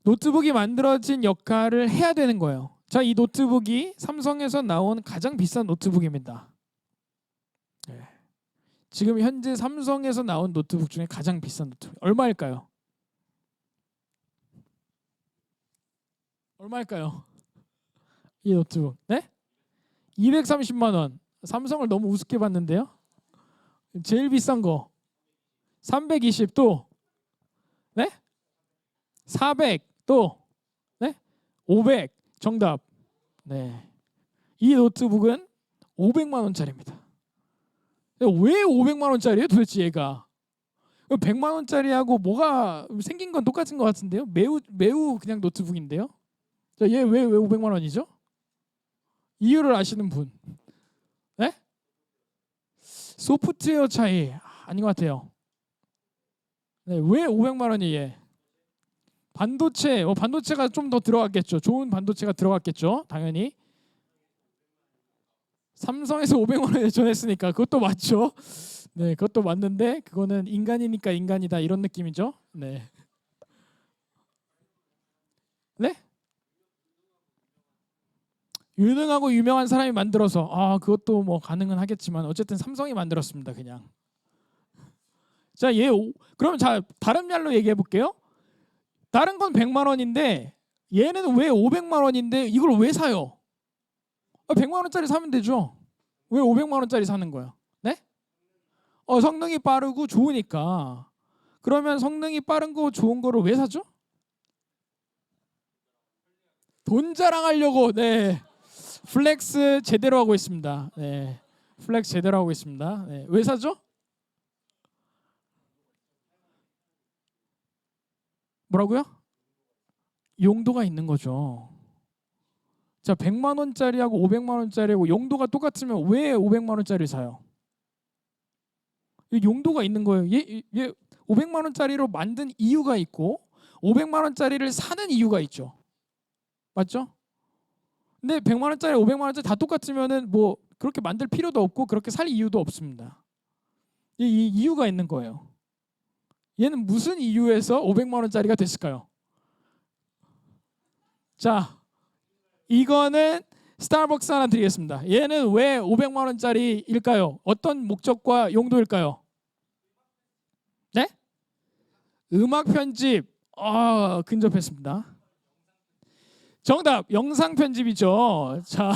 노트북이 만들어진 역할을 해야 되는 거예요. 자, 이 노트북이 삼성에서 나온 가장 비싼 노트북입니다. 네. 지금 현재 삼성에서 나온 노트북 중에 가장 비싼 노트북 얼마일까요? 얼마일까요? 이 노트북. 네? 230만 원. 삼성을 너무 우습게 봤는데요. 제일 비싼 거 320 또. 네? 400 또. 네? 500 정답. 네. 이 노트북은 500만 원짜리입니다. 왜 500만 원짜리예요? 도대체 얘가 100만 원짜리하고 뭐가 생긴 건 똑같은 것 같은데요. 매우 그냥 노트북인데요. 자, 얘 왜 500만 원이죠? 이유를 아시는 분? 네? 소프트웨어 차이 아닌 것 같아요. 네, 왜 500만 원이 얘? 반도체가 좀 더 들어갔겠죠. 좋은 반도체가 들어갔겠죠. 당연히. 삼성에서 500만 원에 전했으니까 그것도 맞죠. 네, 그것도 맞는데 그거는 인간이니까 인간이다 이런 느낌이죠. 네. 네? 유능하고 유명한 사람이 만들어서 그것도 뭐 가능은 하겠지만 어쨌든 삼성이 만들었습니다. 그냥. 자, 그럼 자 다른 말로 얘기해 볼게요. 다른 건 100만 원인데 얘는 왜 500만 원인데 이걸 왜 사요? 100만 원짜리 사면 되죠. 왜 500만 원짜리 사는 거야? 네? 성능이 빠르고 좋으니까. 그러면 성능이 빠른 거 좋은 거를 왜 사죠? 돈 자랑하려고. 네. 플렉스 제대로 하고 있습니다. 네. 플렉스 제대로 하고 있습니다. 네. 왜 사죠? 뭐라고요? 용도가 있는 거죠. 자, 100만 원짜리하고 500만 원짜리하고 용도가 똑같으면 왜 500만 원짜리 사요? 용도가 있는 거예요. 얘 500만 원짜리로 만든 이유가 있고 500만 원짜리를 사는 이유가 있죠. 맞죠? 근데 100만 원짜리, 500만 원짜리 다 똑같으면은 뭐 그렇게 만들 필요도 없고 그렇게 살 이유도 없습니다. 이 이유가 있는 거예요. 얘는 무슨 이유에서 500만 원짜리가 됐을까요? 자, 이거는 스타벅스 하나 드리겠습니다. 얘는 왜 500만 원짜리일까요? 어떤 목적과 용도일까요? 네? 음악 편집. 근접했습니다. 정답, 영상 편집이죠. 자,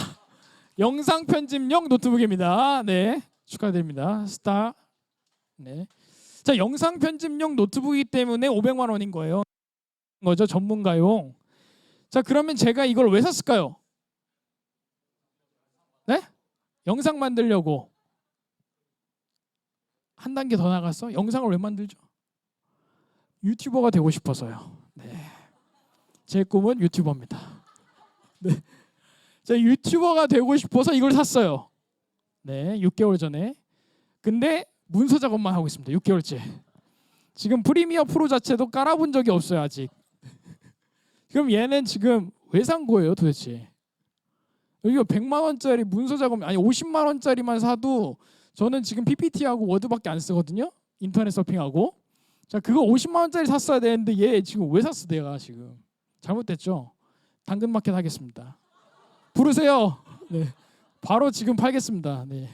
영상 편집용 노트북입니다. 네, 축하드립니다. 스타. 네. 자, 영상 편집용 노트북이기 때문에 500만 원인 거예요. 전문가용. 자, 그러면 제가 이걸 왜 샀을까요? 네? 영상 만들려고. 한 단계 더 나갔어? 영상을 왜 만들죠? 유튜버가 되고 싶어서요. 네. 제 꿈은 유튜버입니다. 네. 제가 유튜버가 되고 싶어서 이걸 샀어요. 네, 6개월 전에. 근데 문서 작업만 하고 있습니다. 6개월째. 지금 프리미어 프로 자체도 깔아본 적이 없어요, 아직. 그럼 얘는 지금 왜 산 거예요, 도대체? 여기가 100만 원짜리 문서 작업, 아니 50만 원짜리만 사도 저는 지금 PPT하고 워드밖에 안 쓰거든요. 인터넷 서핑하고. 자, 그거 50만 원짜리 샀어야 되는데 얘 지금 왜 샀어, 내가 지금? 잘못됐죠? 당근마켓 하겠습니다. 부르세요. 네. 바로 지금 팔겠습니다. 네.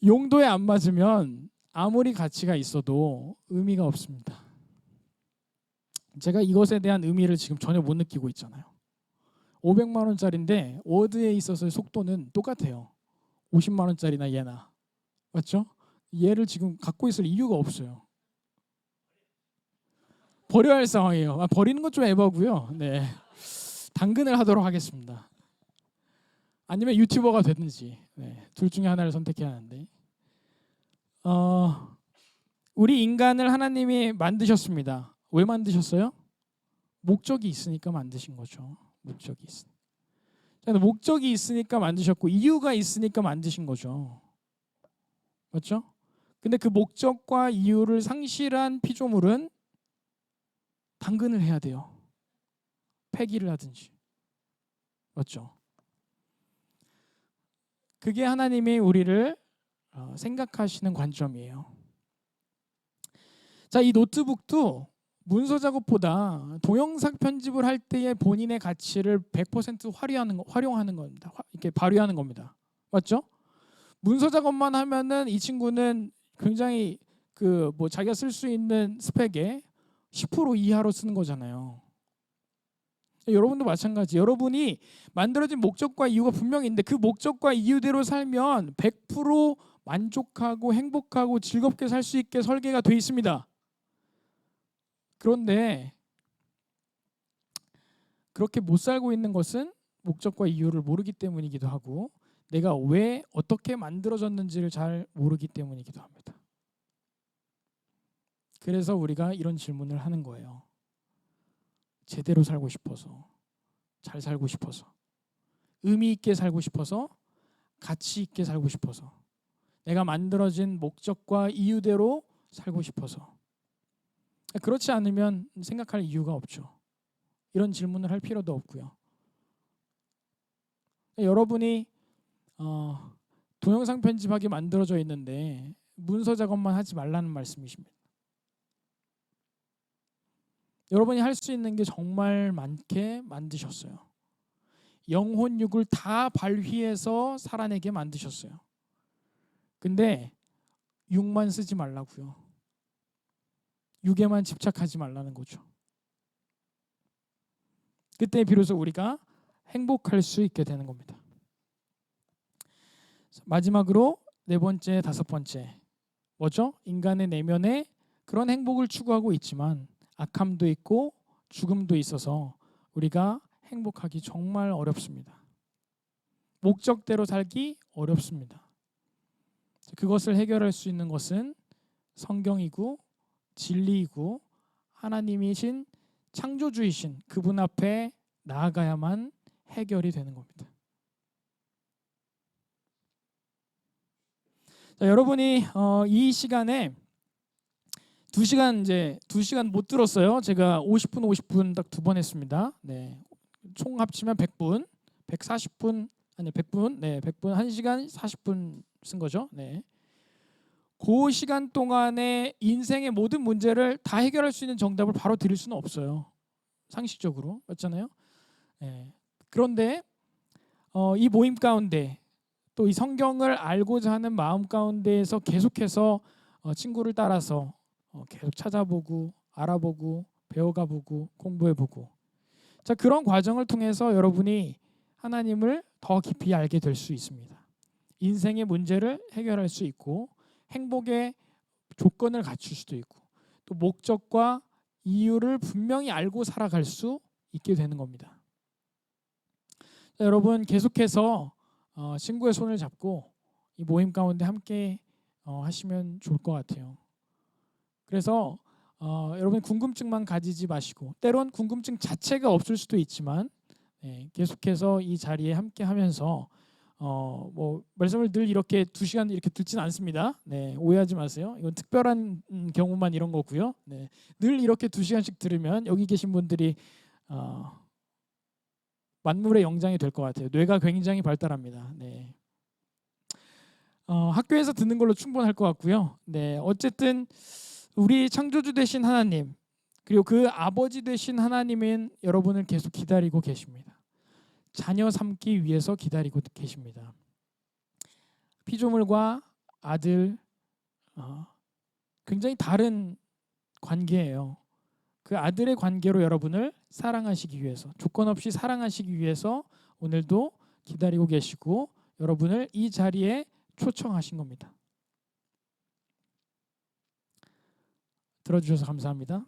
용도에 안 맞으면 아무리 가치가 있어도 의미가 없습니다. 제가 이것에 대한 의미를 지금 전혀 못 느끼고 있잖아요. 500만 원짜리인데 워드에 있어서의 속도는 똑같아요. 50만 원짜리나 얘나. 맞죠? 얘를 지금 갖고 있을 이유가 없어요. 버려야 할 상황이에요. 버리는 건 좀 에바고요. 네. 당근을 하도록 하겠습니다. 아니면 유튜버가 되든지. 네. 둘 중에 하나를 선택해야 하는데. 우리 인간을 하나님이 만드셨습니다. 왜 만드셨어요? 목적이 있으니까 만드신 거죠. 목적이 있으니까. 목적이 있으니까 만드셨고 이유가 있으니까 만드신 거죠. 맞죠? 근데 그 목적과 이유를 상실한 피조물은 당근을 해야 돼요. 폐기를 하든지. 맞죠? 그게 하나님이 우리를 생각하시는 관점이에요. 자, 이 노트북도 문서 작업보다 동영상 편집을 할 때의 본인의 가치를 100% 활용하는 겁니다. 이렇게 발휘하는 겁니다. 맞죠? 문서 작업만 하면은 이 친구는 굉장히 그 뭐 자기가 쓸 수 있는 스펙의 10% 이하로 쓰는 거잖아요. 여러분도 마찬가지. 여러분이 만들어진 목적과 이유가 분명히 있는데 그 목적과 이유대로 살면 100% 만족하고 행복하고 즐겁게 살 수 있게 설계가 돼 있습니다. 그런데 그렇게 못 살고 있는 것은 목적과 이유를 모르기 때문이기도 하고 내가 왜 어떻게 만들어졌는지를 잘 모르기 때문이기도 합니다. 그래서 우리가 이런 질문을 하는 거예요. 제대로 살고 싶어서, 잘 살고 싶어서, 의미 있게 살고 싶어서, 가치 있게 살고 싶어서, 내가 만들어진 목적과 이유대로 살고 싶어서. 그렇지 않으면 생각할 이유가 없죠. 이런 질문을 할 필요도 없고요. 여러분이 동영상 편집하게 만들어져 있는데 문서 작업만 하지 말라는 말씀이십니다. 여러분이 할 수 있는 게 정말 많게 만드셨어요. 영혼육을 다 발휘해서 살아내게 만드셨어요. 근데 육만 쓰지 말라고요. 육에만 집착하지 말라는 거죠. 그때 비로소 우리가 행복할 수 있게 되는 겁니다. 마지막으로 네 번째, 다섯 번째 뭐죠? 인간의 내면에 그런 행복을 추구하고 있지만 악함도 있고 죽음도 있어서 우리가 행복하기 정말 어렵습니다. 목적대로 살기 어렵습니다. 그것을 해결할 수 있는 것은 성경이고 진리이고 하나님이신 창조주이신 그분 앞에 나아가야만 해결이 되는 겁니다. 자, 여러분이 이 시간에 2시간 못 들었어요. 제가 50분 50분 딱 2번 했습니다. 네. 총 합치면 100분. 140분 아니 100분. 네, 100분 1시간 40분 쓴 거죠. 네. 그 시간 동안에 인생의 모든 문제를 다 해결할 수 있는 정답을 바로 드릴 수는 없어요. 상식적으로. 맞잖아요. 네. 그런데 이 모임 가운데 또 이 성경을 알고자 하는 마음 가운데에서 계속해서 친구를 따라서 계속 찾아보고 알아보고 배워가보고 공부해보고 자 그런 과정을 통해서 여러분이 하나님을 더 깊이 알게 될 수 있습니다. 인생의 문제를 해결할 수 있고 행복의 조건을 갖출 수도 있고 또 목적과 이유를 분명히 알고 살아갈 수 있게 되는 겁니다. 자, 여러분 계속해서 친구의 손을 잡고 이 모임 가운데 함께 하시면 좋을 것 같아요. 그래서 여러분 궁금증만 가지지 마시고 때론 궁금증 자체가 없을 수도 있지만 계속해서 이 자리에 함께 하면서 뭐 말씀을 늘 이렇게 2시간 이렇게 듣지는 않습니다. 네, 오해하지 마세요. 이건 특별한 경우만 이런 거고요. 네, 늘 이렇게 2시간씩 들으면 여기 계신 분들이 만물의 영장이 될 것 같아요. 뇌가 굉장히 발달합니다. 네. 학교에서 듣는 걸로 충분할 것 같고요. 네, 어쨌든 우리 창조주 되신 하나님 그리고 그 아버지 되신 하나님은 여러분을 계속 기다리고 계십니다. 자녀 삼기 위해서 기다리고 계십니다. 피조물과 아들 굉장히 다른 관계예요. 그 아들의 관계로 여러분을 사랑하시기 위해서 조건 없이 사랑하시기 위해서 오늘도 기다리고 계시고 여러분을 이 자리에 초청하신 겁니다. 들어주셔서 감사합니다.